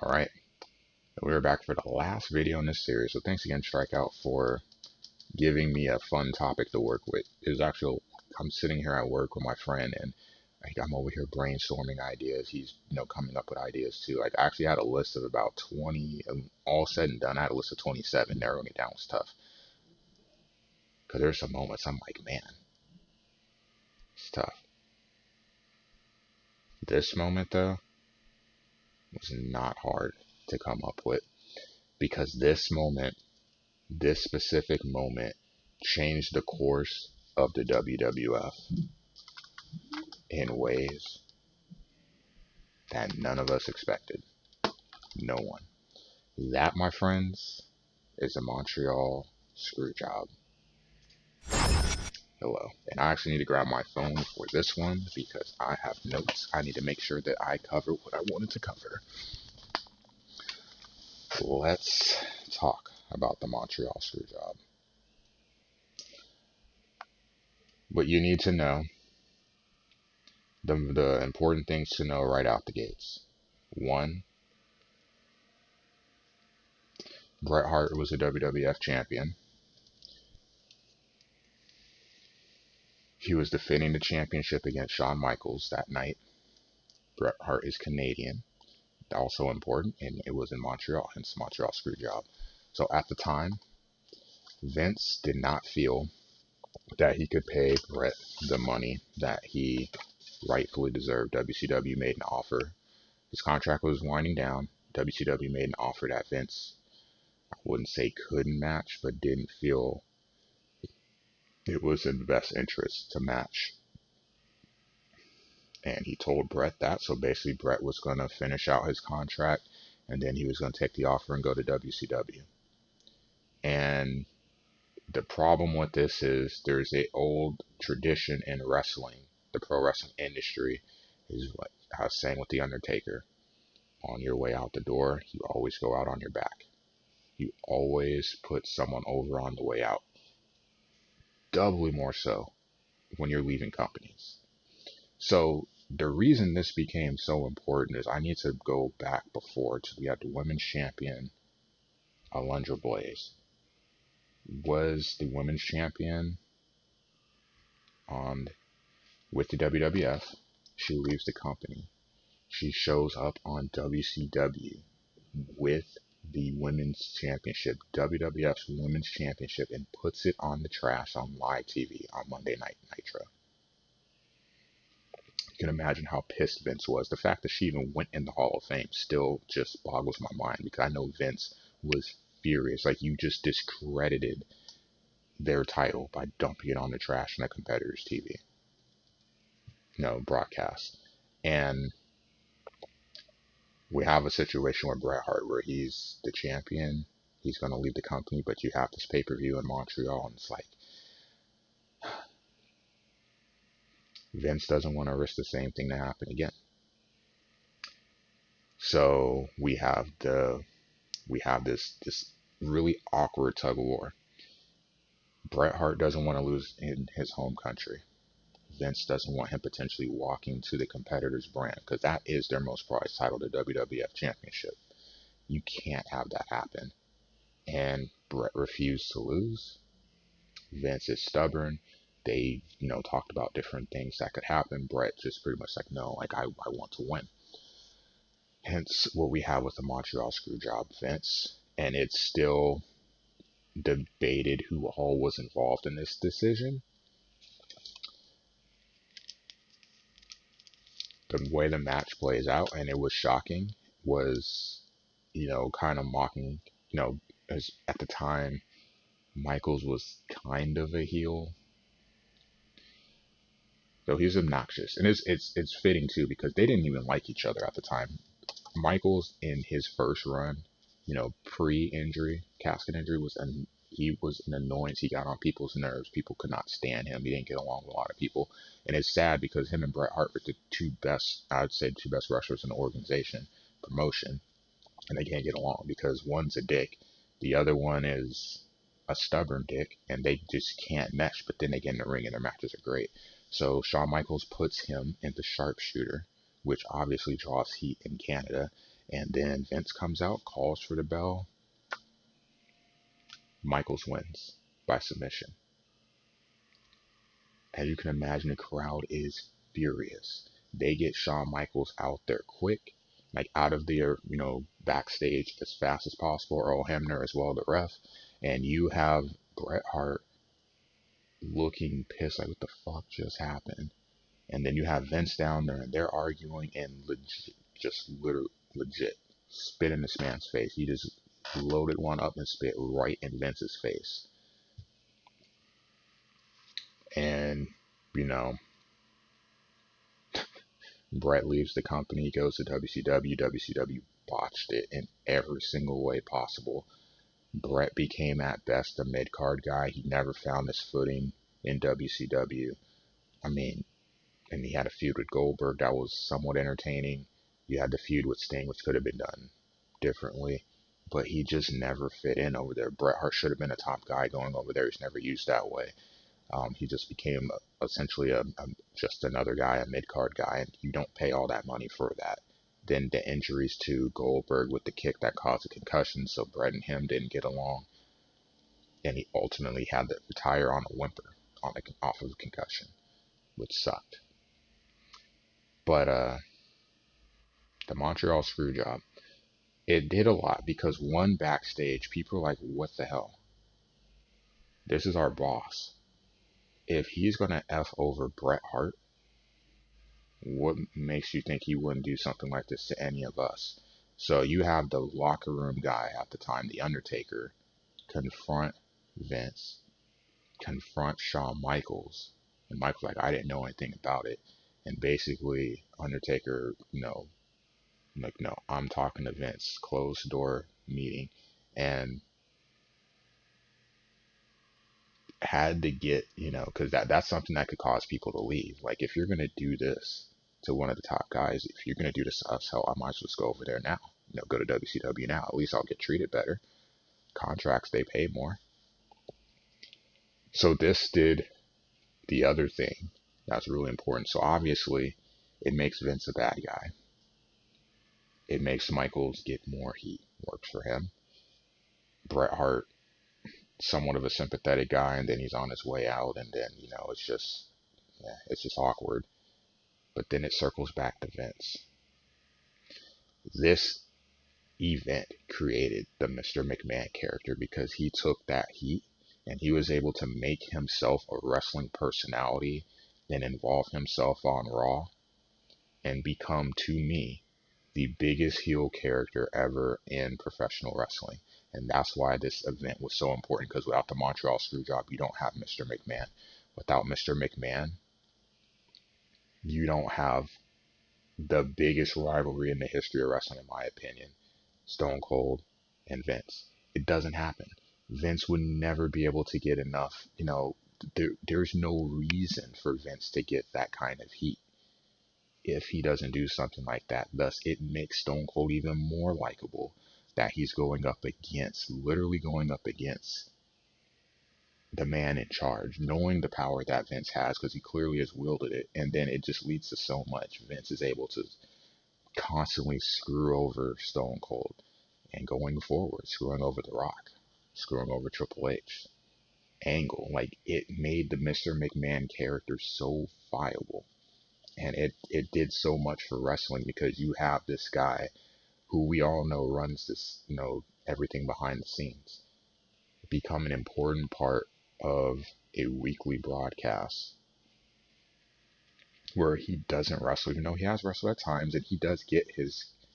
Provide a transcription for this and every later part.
All right, we're back for the last video in this series. So thanks again, Strikeout, for giving me a fun topic to work with. It was actually, I'm sitting here at work with my friend, and I'm over here brainstorming ideas. He's, coming up with ideas too. Like, I actually had a list of about 20, all said and done, I had a list of 27. Narrowing it down was tough. Because there's some moments I'm like, man, it's tough. This moment, though, was not hard to come up with. Because this specific moment, changed the course of the WWF in ways that none of us expected. No one. That, my friends, is a Montreal Screwjob. Hello. And I actually need to grab my phone for this one because I have notes. I need to make sure that I cover what I wanted to cover. Let's talk about the Montreal Screwjob. What you need to know, the important things to know right out the gates. One, Bret Hart was a WWF champion. He was defending the championship against Shawn Michaels that night. Bret Hart is Canadian, also important, and it was in Montreal, hence Montreal Screwjob. So at the time, Vince did not feel that he could pay Bret the money that he rightfully deserved. WCW made an offer. His contract was winding down. WCW made an offer that Vince, I wouldn't say couldn't match, but didn't feel it was in the best interest to match. And he told Bret that. So basically, Bret was going to finish out his contract, and then he was going to take the offer and go to WCW. And the problem with this is there's a old tradition in wrestling. The pro wrestling industry is what I was saying with The Undertaker. On your way out the door, you always go out on your back. You always put someone over on the way out. Doubly more so when you're leaving companies. So the reason this became so important is I need to go back before to we had the women's champion, Alundra Blaze. Was the women's champion on with the WWF. She leaves the company. She shows up on WCW with the women's championship, WWF's women's championship, and puts it on the trash on live TV on Monday Night Nitro. You can imagine how pissed Vince was. The fact that she even went in the Hall of Fame still just boggles my mind because I know Vince was furious. Like, you just discredited their title by dumping it on the trash on a competitor's TV. Broadcast. And we have a situation with Bret Hart where he's the champion. He's going to leave the company, but you have this pay-per-view in Montreal, and it's like Vince doesn't want to risk the same thing to happen again. So we have this really awkward tug of war. Bret Hart doesn't want to lose in his home country. Vince doesn't want him potentially walking to the competitor's brand because that is their most prized title, the WWF Championship. You can't have that happen. And Bret refused to lose. Vince is stubborn. They, talked about different things that could happen. Bret just pretty much like, no, like I want to win. Hence what we have with the Montreal Screwjob, Vince. And it's still debated who all was involved in this decision. The way the match plays out, and it was shocking, was, kind of mocking, as at the time, Michaels was kind of a heel. So he's obnoxious. And it's fitting too because they didn't even like each other at the time. Michaels in his first run, pre-injury, casket injury, he was an annoyance. He got on people's nerves. People could not stand him. He didn't get along with a lot of people. And it's sad because him and Bret Hart were the two best wrestlers in the organization, promotion. And they can't get along because one's a dick. The other one is a stubborn dick. And they just can't mesh. But then they get in the ring and their matches are great. So Shawn Michaels puts him in the sharpshooter which obviously draws heat in Canada. And then Vince comes out, calls for the bell. Michaels wins by submission. As you can imagine, the crowd is furious. They get Shawn Michaels out there quick, like out of their, backstage as fast as possible. Earl Hebner as well, the ref. And you have Bret Hart looking pissed, like, what the fuck just happened? And then you have Vince down there, and they're arguing and literally legit spit in this man's face. He just loaded one up and spit right in Vince's face. And, you know, Bret leaves the company, goes to WCW. WCW botched it in every single way possible. Bret became at best a mid-card guy. He never found his footing in WCW. I mean, and he had a feud with Goldberg that was somewhat entertaining. You had the feud with Sting, which could have been done differently, but he just never fit in over there. Bret Hart should have been a top guy going over there. He's never used that way. He just became essentially just another guy, a mid-card guy, and you don't pay all that money for that. Then the injuries to Goldberg with the kick that caused a concussion, so Bret and him didn't get along, and he ultimately had to retire on a whimper off of a concussion, which sucked. But the Montreal Screwjob, it did a lot because one, backstage, people are like, what the hell? This is our boss. If he's going to F over Bret Hart, what makes you think he wouldn't do something like this to any of us? So you have the locker room guy at the time, The Undertaker, confront Vince, confront Shawn Michaels. And Michael's like, I didn't know anything about it. And basically, Undertaker, like, no, I'm talking to Vince, closed door meeting, and had to get, because that's something that could cause people to leave. Like, if you're going to do this to one of the top guys, if you're going to do this to us, hell, I might as well just go over there now. Go to WCW now. At least I'll get treated better. Contracts, they pay more. So this did the other thing that's really important. So obviously, it makes Vince a bad guy. It makes Michaels get more heat. Works for him. Bret Hart, somewhat of a sympathetic guy, and then he's on his way out, and then, it's just awkward. But then it circles back to Vince. This event created the Mr. McMahon character because he took that heat and he was able to make himself a wrestling personality and involve himself on Raw and become, to me, the biggest heel character ever in professional wrestling. And that's why this event was so important, because without the Montreal Screwjob, you don't have Mr. McMahon. Without Mr. McMahon, you don't have the biggest rivalry in the history of wrestling, in my opinion. Stone Cold and Vince. It doesn't happen. Vince would never be able to get enough. There's no reason for Vince to get that kind of heat if he doesn't do something like that. Thus, it makes Stone Cold even more likable that he's literally going up against the man in charge, knowing the power that Vince has because he clearly has wielded it. And then it just leads to so much. Vince is able to constantly screw over Stone Cold. And going forward, screwing over The Rock, screwing over Triple H, Angle, like, it made the Mr. McMahon character so viable. And it did so much for wrestling because you have this guy who we all know runs this, everything behind the scenes, become an important part of a weekly broadcast where he doesn't wrestle, even though he has wrestled at times, and he does get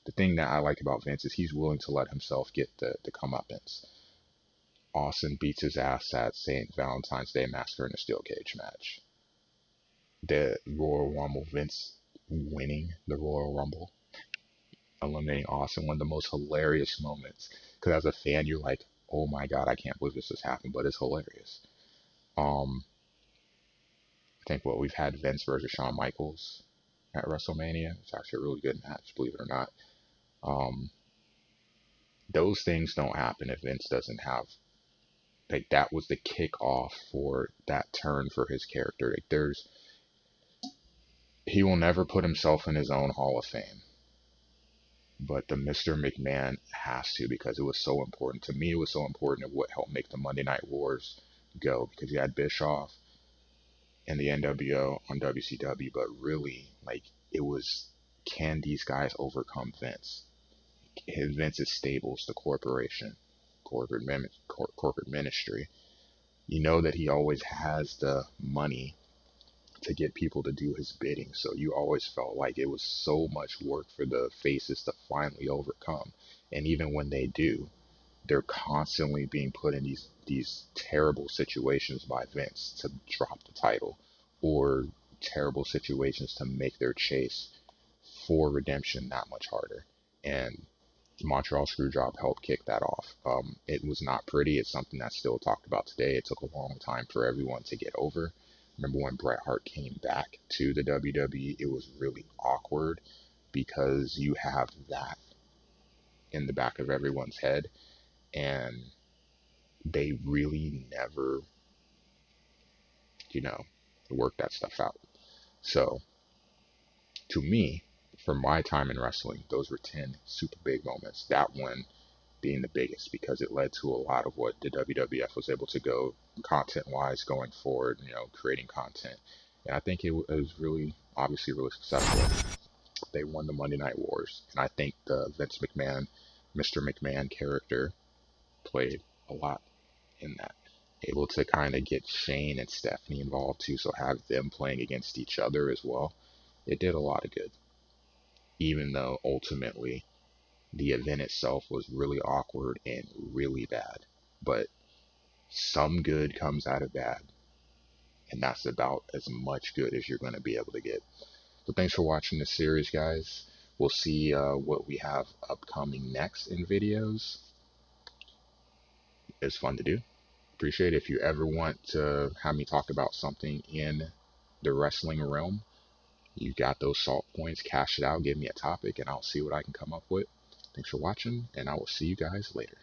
the thing that I like about Vince is he's willing to let himself get the comeuppance. Austin beats his ass at St. Valentine's Day Massacre in a steel cage match. The Royal Rumble, Vince winning the Royal Rumble, eliminating Austin, one of the most hilarious moments. Because as a fan, you're like, oh my god, I can't believe this has happened, but it's hilarious. I think we've had Vince versus Shawn Michaels at WrestleMania. It's actually a really good match, believe it or not. Those things don't happen if Vince doesn't have, like, that was the kickoff for that turn for his character. Like, He will never put himself in his own Hall of Fame, but the Mr. McMahon has to, because it was so important. To me, it was so important of what helped make the Monday Night Wars go, because you had Bischoff and the NWO on WCW, but really, like, it was, can these guys overcome Vince? Vince's stables, the corporation, corporate ministry. You know that he always has the money to get people to do his bidding. So you always felt like it was so much work for the faces to finally overcome. And even when they do, they're constantly being put in these terrible situations by Vince to drop the title, or terrible situations to make their chase for redemption that much harder. And Montreal Screwjob helped kick that off. It was not pretty. It's something that's still talked about today. It took a long time for everyone to get over. Remember when Bret Hart came back to the WWE, it was really awkward because you have that in the back of everyone's head, and they really never, you know, worked that stuff out. So, to me, for my time in wrestling, those were 10 super big moments. That one being the biggest, because it led to a lot of what the WWF was able to go content wise going forward, creating content. And I think it was really, obviously, really successful. They won the Monday Night Wars. And I think the Vince McMahon, Mr. McMahon character played a lot in that. Able to kind of get Shane and Stephanie involved too, so have them playing against each other as well. It did a lot of good, even though ultimately the event itself was really awkward and really bad. But some good comes out of bad, and that's about as much good as you're going to be able to get. So thanks for watching this series, guys. We'll see what we have upcoming next in videos. It's fun to do. Appreciate it. If you ever want to have me talk about something in the wrestling realm, you got those salt points, cash it out, give me a topic, and I'll see what I can come up with. Thanks for watching, and I will see you guys later.